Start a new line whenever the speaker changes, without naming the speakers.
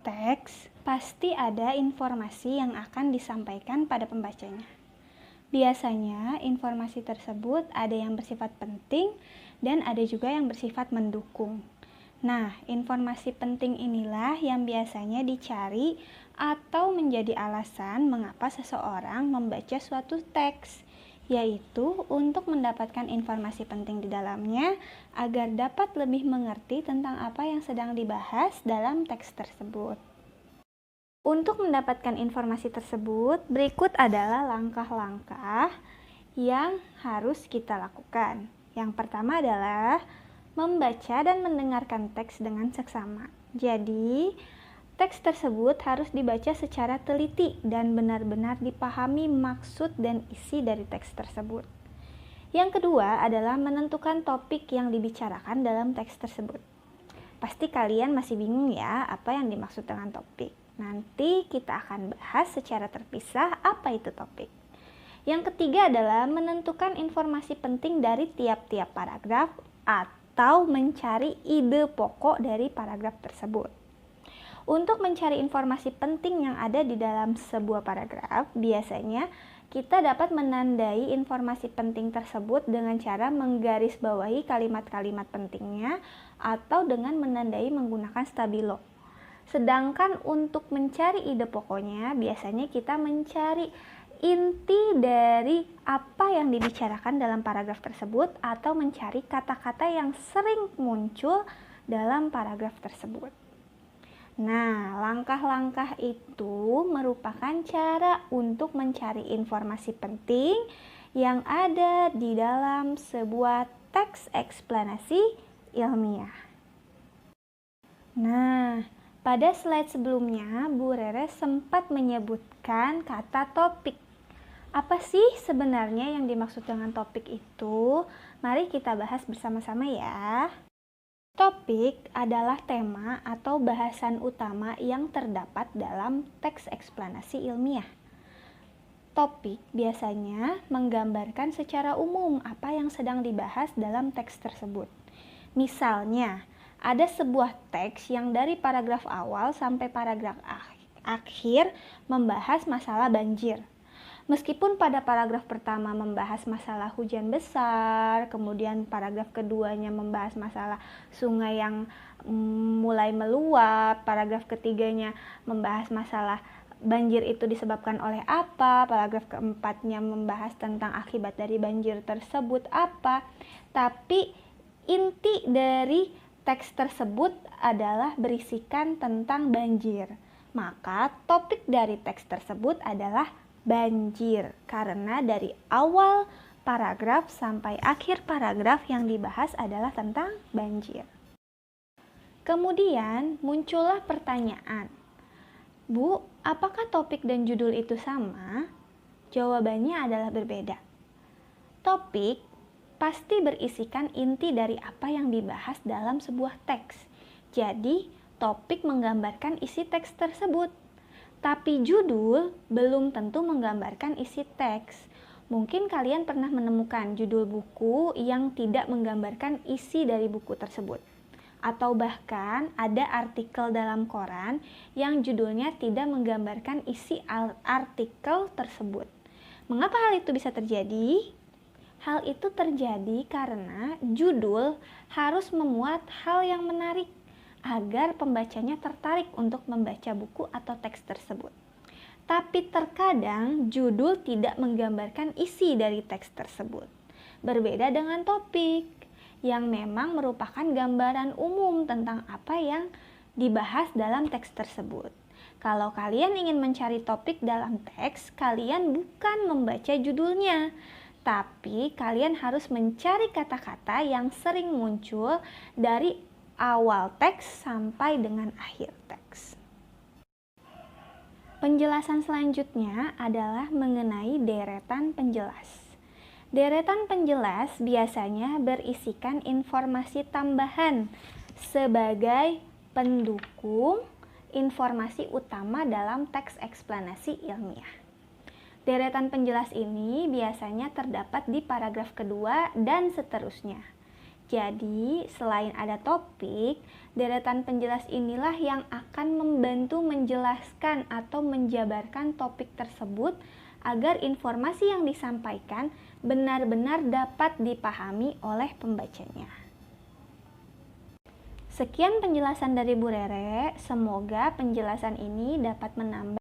Teks pasti ada informasi yang akan disampaikan pada pembacanya. Biasanya informasi tersebut ada yang bersifat penting dan ada juga yang bersifat mendukung. Nah, informasi penting inilah yang biasanya dicari atau menjadi alasan mengapa seseorang membaca suatu teks, yaitu untuk mendapatkan informasi penting di dalamnya agar dapat lebih mengerti tentang apa yang sedang dibahas dalam teks tersebut. Untuk mendapatkan informasi tersebut, berikut adalah langkah-langkah yang harus kita lakukan. Yang pertama adalah membaca dan mendengarkan teks dengan seksama. Jadi, teks tersebut harus dibaca secara teliti dan benar-benar dipahami maksud dan isi dari teks tersebut. Yang kedua adalah menentukan topik yang dibicarakan dalam teks tersebut. Pasti kalian masih bingung ya, apa yang dimaksud dengan topik. Nanti kita akan bahas secara terpisah apa itu topik. Yang ketiga adalah menentukan informasi penting dari tiap-tiap paragraf atau mencari ide pokok dari paragraf tersebut. Untuk mencari informasi penting yang ada di dalam sebuah paragraf, biasanya kita dapat menandai informasi penting tersebut dengan cara menggarisbawahi kalimat-kalimat pentingnya atau dengan menandai menggunakan stabilo. Sedangkan untuk mencari ide pokoknya, biasanya kita mencari inti dari apa yang dibicarakan dalam paragraf tersebut atau mencari kata-kata yang sering muncul dalam paragraf tersebut. Nah, langkah-langkah itu merupakan cara untuk mencari informasi penting yang ada di dalam sebuah teks eksplanasi ilmiah. Nah, pada slide sebelumnya, Bu Rere sempat menyebutkan kata topik. Apa sih sebenarnya yang dimaksud dengan topik itu? Mari kita bahas bersama-sama ya. Topik adalah tema atau bahasan utama yang terdapat dalam teks eksplanasi ilmiah. Topik biasanya menggambarkan secara umum apa yang sedang dibahas dalam teks tersebut. Misalnya, ada sebuah teks yang dari paragraf awal sampai paragraf akhir membahas masalah banjir. Meskipun pada paragraf pertama membahas masalah hujan besar, kemudian paragraf keduanya membahas masalah sungai yang mulai meluap, paragraf ketiganya membahas masalah banjir itu disebabkan oleh apa, paragraf keempatnya membahas tentang akibat dari banjir tersebut apa. Tapi inti dari teks tersebut adalah berisikan tentang banjir. Maka topik dari teks tersebut adalah banjir, karena dari awal paragraf sampai akhir paragraf yang dibahas adalah tentang banjir. Kemudian muncullah pertanyaan, Bu, apakah topik dan judul itu sama? Jawabannya adalah berbeda. Topik pasti berisikan inti dari apa yang dibahas dalam sebuah teks. Jadi, topik menggambarkan isi teks tersebut. Tapi judul belum tentu menggambarkan isi teks. Mungkin kalian pernah menemukan judul buku yang tidak menggambarkan isi dari buku tersebut. Atau bahkan ada artikel dalam koran yang judulnya tidak menggambarkan isi artikel tersebut. Mengapa hal itu bisa terjadi? Hal itu terjadi karena judul harus memuat hal yang menarik agar pembacanya tertarik untuk membaca buku atau teks tersebut. Tapi terkadang judul tidak menggambarkan isi dari teks tersebut. Berbeda dengan topik yang memang merupakan gambaran umum tentang apa yang dibahas dalam teks tersebut. Kalau kalian ingin mencari topik dalam teks, kalian bukan membaca judulnya, tapi kalian harus mencari kata-kata yang sering muncul dari awal teks sampai dengan akhir teks. Penjelasan selanjutnya adalah mengenai deretan penjelas. Deretan penjelas biasanya berisikan informasi tambahan sebagai pendukung informasi utama dalam teks eksplanasi ilmiah. Deretan penjelas ini biasanya terdapat di paragraf kedua dan seterusnya. Jadi, selain ada topik, deretan penjelas inilah yang akan membantu menjelaskan atau menjabarkan topik tersebut agar informasi yang disampaikan benar-benar dapat dipahami oleh pembacanya. Sekian penjelasan dari Bu Rere, semoga penjelasan ini dapat menambah